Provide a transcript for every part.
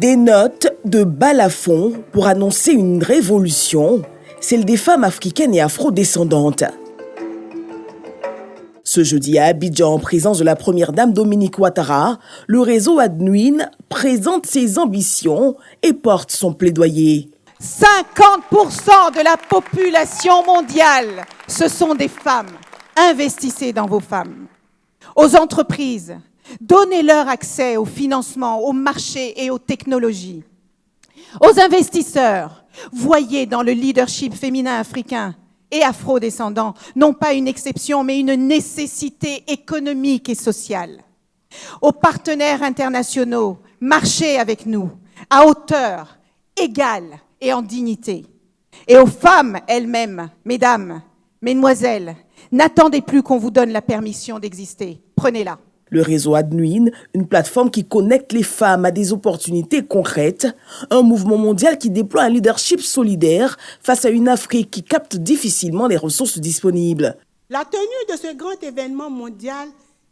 Des notes de balafon pour annoncer une révolution, celle des femmes africaines et afro-descendantes. Ce jeudi à Abidjan, en présence de la première dame Dominique Ouattara, le réseau Adnuin présente ses ambitions et porte son plaidoyer. 50% de la population mondiale, ce sont des femmes. Investissez dans vos femmes. Aux entreprises, donnez-leur accès au financement, au marché et aux technologies. Aux investisseurs, voyez dans le leadership féminin africain et afro-descendant, non pas une exception, mais une nécessité économique et sociale. Aux partenaires internationaux, marchez avec nous, à hauteur, égale et en dignité. Et aux femmes elles-mêmes, mesdames, mesdemoiselles, n'attendez plus qu'on vous donne la permission d'exister. Prenez-la. Le réseau Adnuin, une plateforme qui connecte les femmes à des opportunités concrètes, un mouvement mondial qui déploie un leadership solidaire face à une Afrique qui capte difficilement les ressources disponibles. La tenue de ce grand événement mondial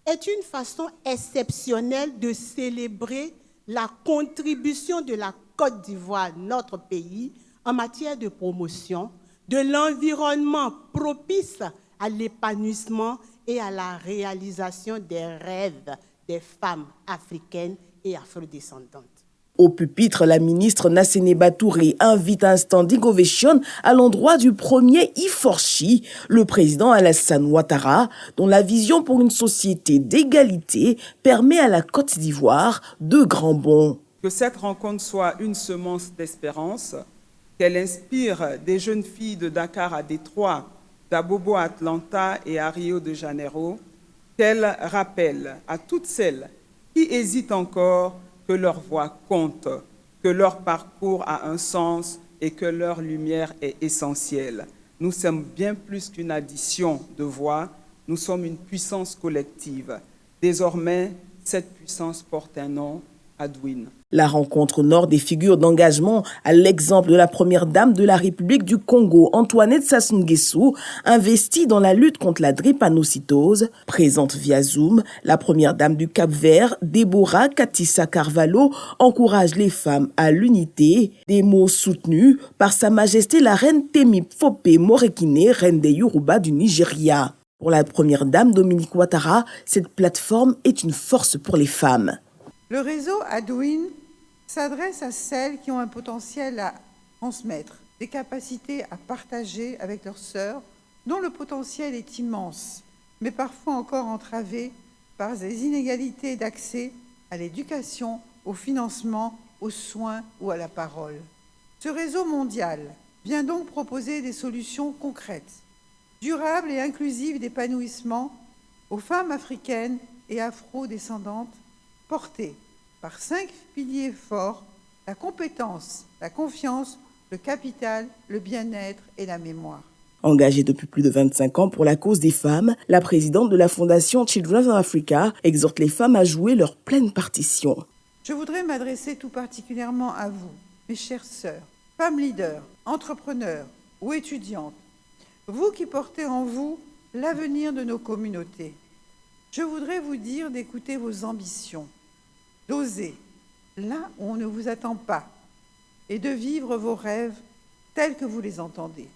est une façon exceptionnelle de célébrer la contribution de la Côte d'Ivoire, notre pays, en matière de promotion de l'environnement propice à l'épanouissement et à la réalisation des rêves des femmes africaines et afrodescendantes. Au pupitre, la ministre Nassene Batouré invite à un standing ovation à l'endroit du premier Iforchi, le président Alassane Ouattara, dont la vision pour une société d'égalité permet à la Côte d'Ivoire de grands bonds. Que cette rencontre soit une semence d'espérance, qu'elle inspire des jeunes filles de Dakar à Détroit, d'Abobo à Atlanta et à Rio de Janeiro, qu'elle rappelle à toutes celles qui hésitent encore que leur voix compte, que leur parcours a un sens et que leur lumière est essentielle. Nous sommes bien plus qu'une addition de voix, nous sommes une puissance collective. Désormais, cette puissance porte un nom, Adnuin. La rencontre honore des figures d'engagement à l'exemple de la première dame de la République du Congo, Antoinette Sassou Nguesso, investie dans la lutte contre la drépanocytose. Présente via Zoom, la première dame du Cap-Vert, Deborah Katissa Carvalho, encourage les femmes à l'unité. Des mots soutenus par Sa Majesté la reine Temi Fope Morekine, reine des Yoruba du Nigeria. Pour la première dame Dominique Ouattara, cette plateforme est une force pour les femmes. Le réseau Adnuin s'adresse à celles qui ont un potentiel à transmettre, des capacités à partager avec leurs sœurs, dont le potentiel est immense, mais parfois encore entravé par des inégalités d'accès à l'éducation, au financement, aux soins ou à la parole. Ce réseau mondial vient donc proposer des solutions concrètes, durables et inclusives d'épanouissement aux femmes africaines et afro-descendantes, portée par 5 piliers forts, la compétence, la confiance, le capital, le bien-être et la mémoire. Engagée depuis plus de 25 ans pour la cause des femmes, la présidente de la fondation Children of Africa exhorte les femmes à jouer leur pleine partition. Je voudrais m'adresser tout particulièrement à vous, mes chères sœurs, femmes leaders, entrepreneurs ou étudiantes, vous qui portez en vous l'avenir de nos communautés. Je voudrais vous dire d'écouter vos ambitions, d'oser là où on ne vous attend pas et de vivre vos rêves tels que vous les entendez.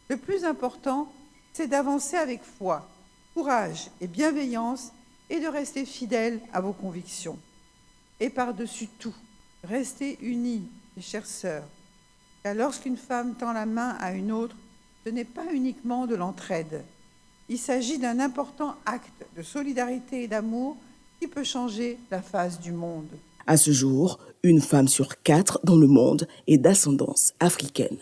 Le plus important, c'est d'avancer avec foi, courage et bienveillance et de rester fidèle à vos convictions. Et par-dessus tout, restez unis, mes chères sœurs, car lorsqu'une femme tend la main à une autre, ce n'est pas uniquement de l'entraide. Il s'agit d'un important acte de solidarité et d'amour qui peut changer la face du monde. À ce jour, une femme sur 4 dans le monde est d'ascendance africaine.